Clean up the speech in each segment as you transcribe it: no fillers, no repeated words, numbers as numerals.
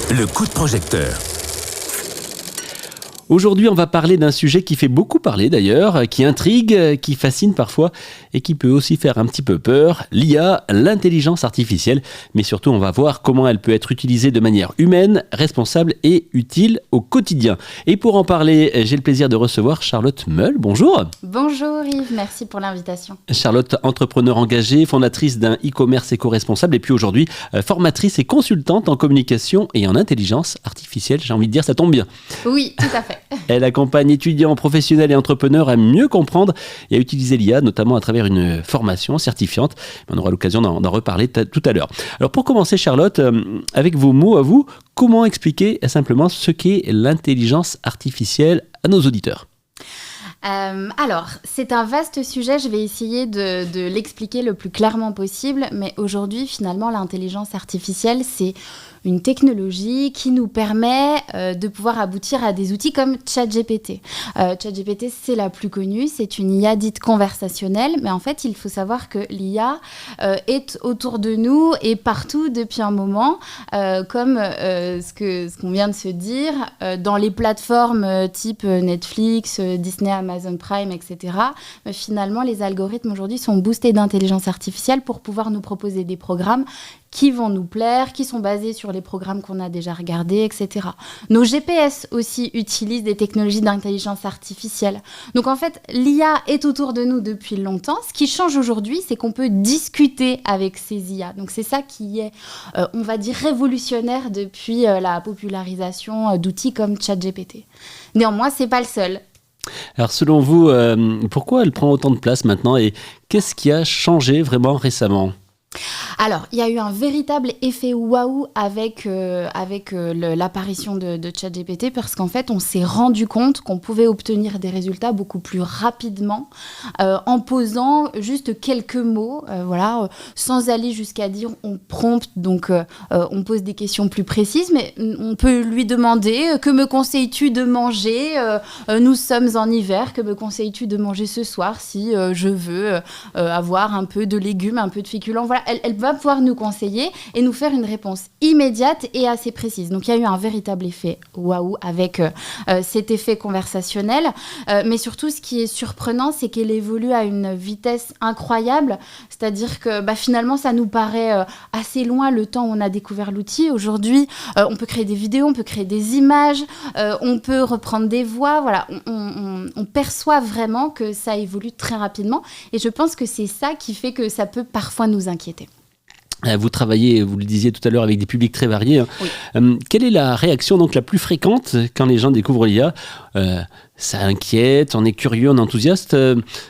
Le coup de projecteur. Aujourd'hui, on va parler d'un sujet qui fait beaucoup parler d'ailleurs, qui intrigue, qui fascine parfois et qui peut aussi faire un petit peu peur. L'IA, l'intelligence artificielle, mais surtout on va voir comment elle peut être utilisée de manière humaine, responsable et utile au quotidien. Et pour en parler, j'ai le plaisir de recevoir Charlotte Meul. Bonjour. Bonjour Yves, merci pour l'invitation. Charlotte, entrepreneur engagée, fondatrice d'un e-commerce éco-responsable et puis aujourd'hui formatrice et consultante en communication et en intelligence artificielle. J'ai envie de dire, ça tombe bien. Oui, tout à fait. Elle accompagne étudiants, professionnels et entrepreneurs à mieux comprendre et à utiliser l'IA, notamment à travers une formation certifiante. On aura l'occasion d'en reparler tout à l'heure. Alors pour commencer, Charlotte, avec vos mots à vous, comment expliquer simplement ce qu'est l'intelligence artificielle à nos auditeurs ? Alors, c'est un vaste sujet, je vais essayer de l'expliquer le plus clairement possible, mais aujourd'hui, finalement, l'intelligence artificielle, c'est une technologie qui nous permet de pouvoir aboutir à des outils comme ChatGPT. ChatGPT, c'est la plus connue, c'est une IA dite conversationnelle, mais en fait, il faut savoir que l'IA est autour de nous et partout depuis un moment, comme ce qu'on vient de se dire, dans les plateformes type Netflix, Disney, Amazon Prime, etc. Finalement, les algorithmes aujourd'hui sont boostés d'intelligence artificielle pour pouvoir nous proposer des programmes qui vont nous plaire, qui sont basés sur les programmes qu'on a déjà regardés, etc. Nos GPS aussi utilisent des technologies d'intelligence artificielle. Donc en fait, l'IA est autour de nous depuis longtemps. Ce qui change aujourd'hui, c'est qu'on peut discuter avec ces IA. Donc c'est ça qui est, on va dire, révolutionnaire depuis la popularisation d'outils comme ChatGPT. Néanmoins, c'est pas le seul. Alors selon vous, pourquoi elle prend autant de place maintenant et qu'est-ce qui a changé vraiment récemment ? Alors, il y a eu un véritable effet waouh avec l'apparition de ChatGPT parce qu'en fait, on s'est rendu compte qu'on pouvait obtenir des résultats beaucoup plus rapidement en posant juste quelques mots, sans aller jusqu'à dire on prompte, donc on pose des questions plus précises, mais on peut lui demander « Que me conseilles-tu de manger ? Nous sommes en hiver, que me conseilles-tu de manger ce soir si je veux avoir un peu de légumes, un peu de féculents ?» Voilà. Elle va pouvoir nous conseiller et nous faire une réponse immédiate et assez précise. Donc, il y a eu un véritable effet waouh avec cet effet conversationnel. Mais surtout, ce qui est surprenant, c'est qu'elle évolue à une vitesse incroyable. C'est-à-dire que finalement, ça nous paraît assez loin le temps où on a découvert l'outil. Aujourd'hui, on peut créer des vidéos, on peut créer des images, on peut reprendre des voix. Voilà, on perçoit vraiment que ça évolue très rapidement. Et je pense que c'est ça qui fait que ça peut parfois nous inquiéter. Vous travaillez, vous le disiez tout à l'heure, avec des publics très variés. Oui. Quelle est la réaction donc la plus fréquente quand les gens découvrent l'IA ? Ça inquiète, on est curieux, on est enthousiaste.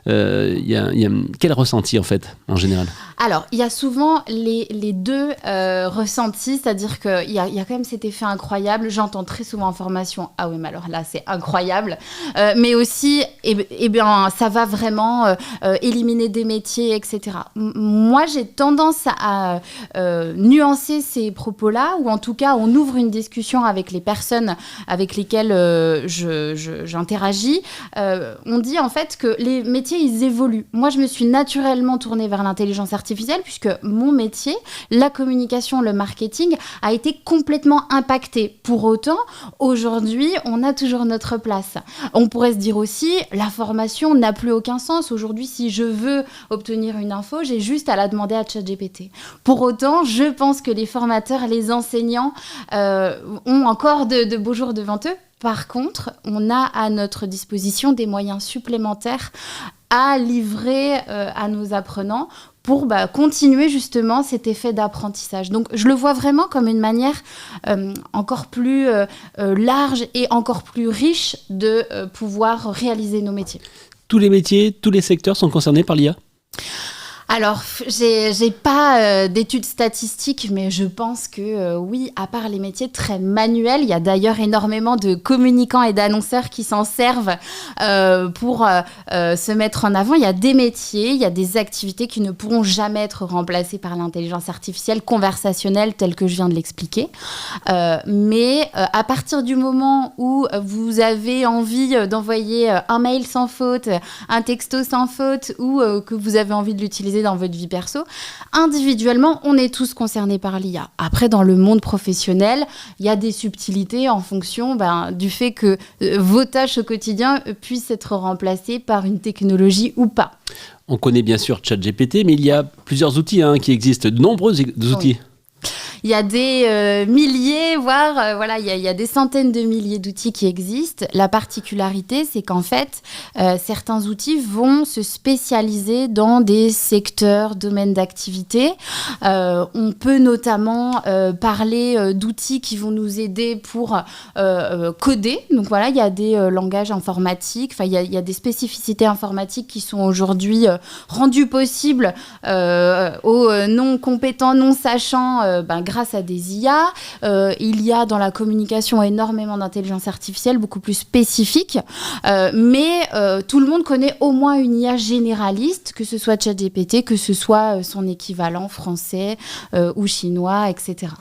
Quel ressenti en fait, en général ? Alors, il y a souvent les deux ressentis, c'est-à-dire qu'il y a quand même cet effet incroyable. J'entends très souvent en formation, ah oui, mais alors là, c'est incroyable. Mais aussi, ça va vraiment éliminer des métiers, etc. Moi, j'ai tendance à nuancer ces propos-là, ou en tout cas, on ouvre une discussion avec les personnes avec lesquelles j'interagis. On dit en fait que les métiers, ils évoluent. Moi, je me suis naturellement tournée vers l'intelligence artificielle puisque mon métier, la communication, le marketing, a été complètement impacté. Pour autant, aujourd'hui, on a toujours notre place. On pourrait se dire aussi, la formation n'a plus aucun sens. Aujourd'hui, si je veux obtenir une info, j'ai juste à la demander à ChatGPT. Pour autant, je pense que les formateurs, les enseignants ont encore de beaux jours devant eux. Par contre, on a à notre disposition des moyens supplémentaires à livrer à nos apprenants pour continuer justement cet effet d'apprentissage. Donc, je le vois vraiment comme une manière encore plus large et encore plus riche de pouvoir réaliser nos métiers. Tous les métiers, tous les secteurs sont concernés par l'IA ? Alors, j'ai pas d'études statistiques, mais je pense que oui, à part les métiers très manuels, il y a d'ailleurs énormément de communicants et d'annonceurs qui s'en servent pour se mettre en avant. Il y a des métiers, il y a des activités qui ne pourront jamais être remplacées par l'intelligence artificielle conversationnelle telle que je viens de l'expliquer. Mais à partir du moment où vous avez envie d'envoyer un mail sans faute, un texto sans faute ou que vous avez envie de l'utiliser dans votre vie perso. Individuellement, on est tous concernés par l'IA. Après, dans le monde professionnel, il y a des subtilités en fonction du fait que vos tâches au quotidien puissent être remplacées par une technologie ou pas. On connaît bien sûr ChatGPT, mais il y a plusieurs outils qui existent, de nombreux outils. Oui. Il y a des milliers, voire il y a des centaines de milliers d'outils qui existent. La particularité, c'est qu'en fait, certains outils vont se spécialiser dans des secteurs, domaines d'activité. On peut notamment parler d'outils qui vont nous aider pour coder. Donc voilà, il y a des langages informatiques, il y a des spécificités informatiques qui sont aujourd'hui rendues possibles aux non-compétents, non-sachants, grâce à des IA. Il y a dans la communication énormément d'intelligence artificielle, beaucoup plus spécifique. Mais tout le monde connaît au moins une IA généraliste, que ce soit ChatGPT, que ce soit son équivalent français ou chinois, etc.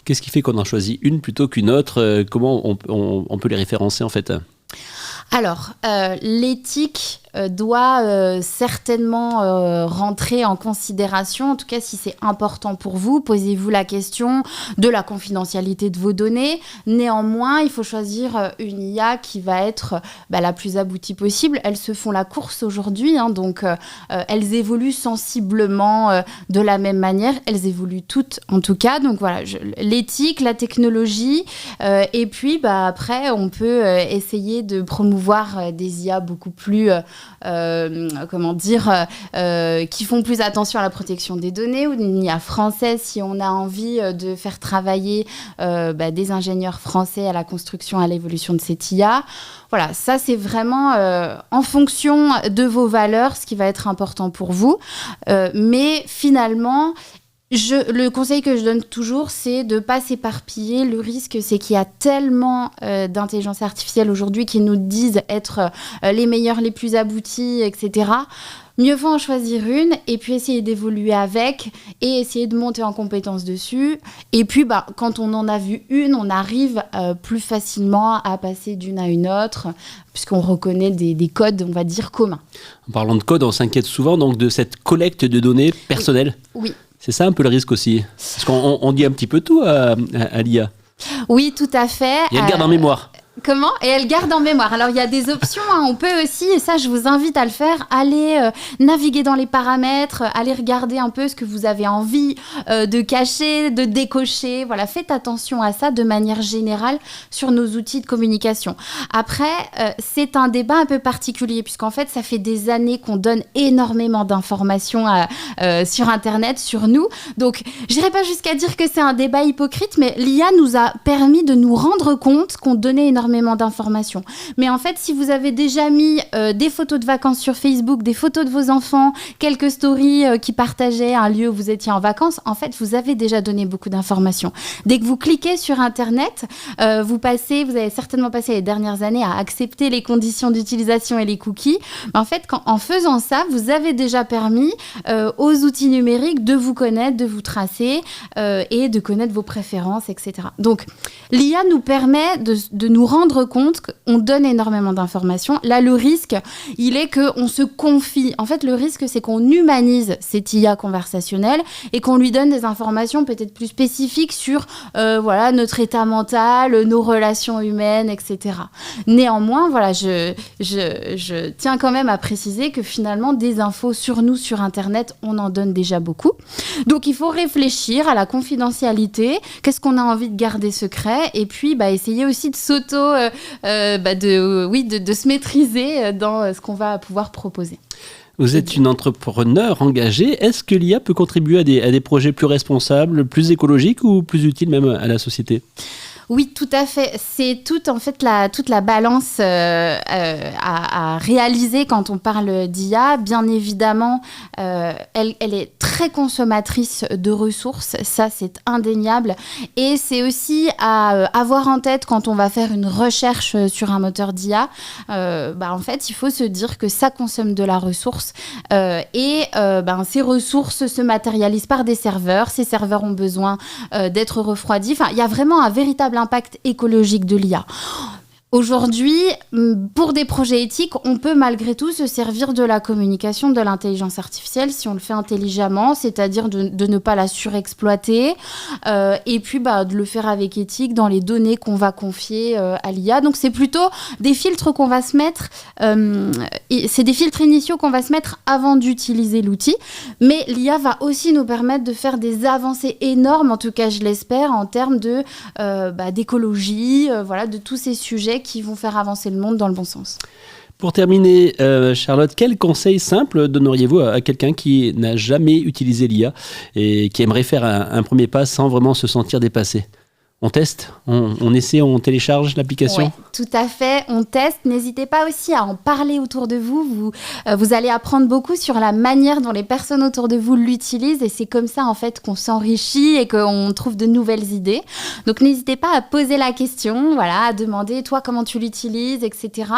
Qu'est-ce qui fait qu'on en choisit une plutôt qu'une autre ? Comment on peut les référencer en fait ? Alors, l'éthique doit certainement rentrer en considération. En tout cas, si c'est important pour vous, posez-vous la question de la confidentialité de vos données. Néanmoins, il faut choisir une IA qui va être la plus aboutie possible. Elles se font la course aujourd'hui, donc elles évoluent sensiblement de la même manière. Elles évoluent toutes, en tout cas. Donc voilà, l'éthique, la technologie, et puis après, on peut essayer de promouvoir des IA beaucoup plus... qui font plus attention à la protection des données, ou une IA française si on a envie de faire travailler des ingénieurs français à la construction, à l'évolution de cette IA. Voilà, ça c'est vraiment en fonction de vos valeurs, ce qui va être important pour vous. Mais finalement... le conseil que je donne toujours, c'est de ne pas s'éparpiller. Le risque, c'est qu'il y a tellement d'intelligence artificielle aujourd'hui qui nous disent être les meilleurs, les plus aboutis, etc. Mieux vaut en choisir une et puis essayer d'évoluer avec et essayer de monter en compétence dessus. Et puis, quand on en a vu une, on arrive plus facilement à passer d'une à une autre, puisqu'on reconnaît des codes, on va dire, communs. En parlant de code, on s'inquiète souvent donc, de cette collecte de données personnelles. Oui. C'est ça un peu le risque aussi. Parce qu'on dit un petit peu tout à l'IA. Oui, tout à fait. Et elle garde en mémoire. Comment ? Et elle garde en mémoire. Alors, il y a des options. On peut aussi, et ça, je vous invite à le faire, aller naviguer dans les paramètres, aller regarder un peu ce que vous avez envie de cacher, de décocher. Voilà, faites attention à ça de manière générale sur nos outils de communication. Après, c'est un débat un peu particulier, puisqu'en fait, ça fait des années qu'on donne énormément d'informations sur Internet, sur nous. Donc, je n'irai pas jusqu'à dire que c'est un débat hypocrite, mais l'IA nous a permis de nous rendre compte qu'on donnait énormément d'informations. Mais en fait, si vous avez déjà mis des photos de vacances sur Facebook, des photos de vos enfants, quelques stories qui partageaient un lieu où vous étiez en vacances, en fait, vous avez déjà donné beaucoup d'informations. Dès que vous cliquez sur Internet, vous avez certainement passé les dernières années à accepter les conditions d'utilisation et les cookies. Mais en fait, en faisant ça, vous avez déjà permis aux outils numériques de vous connaître, de vous tracer et de connaître vos préférences, etc. Donc, l'IA nous permet de nous rendre compte qu'on donne énormément d'informations. Là, le risque, il est qu'on se confie. En fait, le risque, c'est qu'on humanise cette IA conversationnelle et qu'on lui donne des informations peut-être plus spécifiques sur notre état mental, nos relations humaines, etc. Néanmoins, je tiens quand même à préciser que finalement, des infos sur nous, sur Internet, on en donne déjà beaucoup. Donc, il faut réfléchir à la confidentialité. Qu'est-ce qu'on a envie de garder secret ? Et puis, essayer aussi de de se maîtriser dans ce qu'on va pouvoir proposer. Vous êtes une entrepreneure engagée. Est-ce que l'IA peut contribuer à des projets plus responsables, plus écologiques ou plus utiles même à la société ? Oui, tout à fait. C'est toute la balance à réaliser quand on parle d'IA. Bien évidemment, elle est très consommatrice de ressources. Ça, c'est indéniable. Et c'est aussi à avoir en tête quand on va faire une recherche sur un moteur d'IA. En fait, il faut se dire que ça consomme de la ressource. Ces ressources se matérialisent par des serveurs. Ces serveurs ont besoin d'être refroidis. Enfin, il y a vraiment un véritable impact écologique de l'IA. Aujourd'hui, pour des projets éthiques, on peut malgré tout se servir de la communication de l'intelligence artificielle si on le fait intelligemment, c'est-à-dire de ne pas la surexploiter et puis de le faire avec éthique dans les données qu'on va confier à l'IA. Donc c'est plutôt des filtres qu'on va se mettre, c'est des filtres initiaux qu'on va se mettre avant d'utiliser l'outil, mais l'IA va aussi nous permettre de faire des avancées énormes, en tout cas je l'espère, en termes d'écologie, de tous ces sujets qui vont faire avancer le monde dans le bon sens. Pour terminer, Charlotte, quel conseil simple donneriez-vous à quelqu'un qui n'a jamais utilisé l'IA et qui aimerait faire un premier pas sans vraiment se sentir dépassé ? On teste, on essaie, on télécharge l'application ? Oui, tout à fait, on teste. N'hésitez pas aussi à en parler autour de vous. Vous allez apprendre beaucoup sur la manière dont les personnes autour de vous l'utilisent et c'est comme ça en fait qu'on s'enrichit et qu'on trouve de nouvelles idées. Donc n'hésitez pas à poser la question, à demander toi comment tu l'utilises, etc.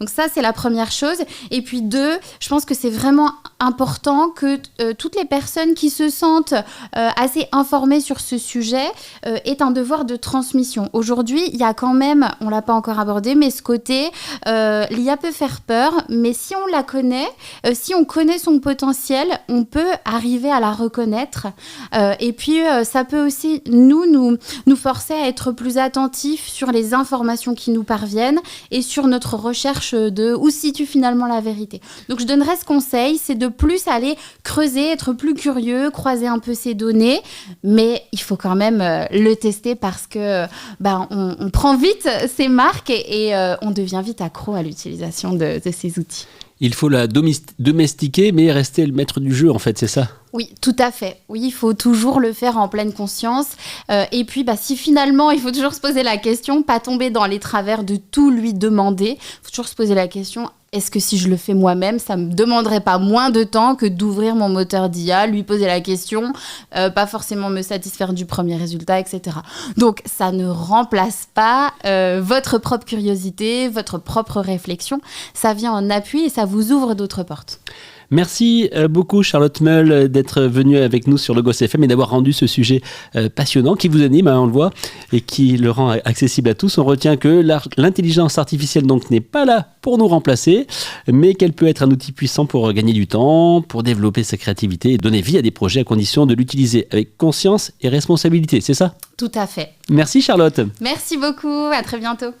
Donc ça c'est la première chose. Et puis 2, je pense que c'est vraiment important que toutes les personnes qui se sentent assez informées sur ce sujet aient un devoir de transmission. Aujourd'hui, il y a quand même, on ne l'a pas encore abordé, mais ce côté, l'IA peut faire peur, mais si on la connaît, si on connaît son potentiel, on peut arriver à la reconnaître. Et puis, ça peut aussi nous forcer à être plus attentifs sur les informations qui nous parviennent et sur notre recherche de où se situe finalement la vérité. Donc, je donnerais ce conseil, c'est de plus aller creuser, être plus curieux, croiser un peu ces données, mais il faut quand même le tester parce que on prend vite ces marques et on devient vite accro à l'utilisation de ces outils. Il faut la domestiquer, mais rester le maître du jeu, en fait, c'est ça ? Oui, tout à fait. Oui, il faut toujours le faire en pleine conscience. Et puis, si finalement, il faut toujours se poser la question, pas tomber dans les travers de tout lui demander. Il faut toujours se poser la question, est-ce que si je le fais moi-même, ça ne me demanderait pas moins de temps que d'ouvrir mon moteur d'IA, lui poser la question, pas forcément me satisfaire du premier résultat, etc. Donc, ça ne remplace pas votre propre curiosité, votre propre réflexion. Ça vient en appui et ça vous ouvre d'autres portes. Merci beaucoup Charlotte Meul d'être venue avec nous sur Logos FM et d'avoir rendu ce sujet passionnant qui vous anime, on le voit, et qui le rend accessible à tous. On retient que l'intelligence artificielle donc n'est pas là pour nous remplacer, mais qu'elle peut être un outil puissant pour gagner du temps, pour développer sa créativité et donner vie à des projets à condition de l'utiliser avec conscience et responsabilité, c'est ça ? Tout à fait. Merci Charlotte. Merci beaucoup, à très bientôt.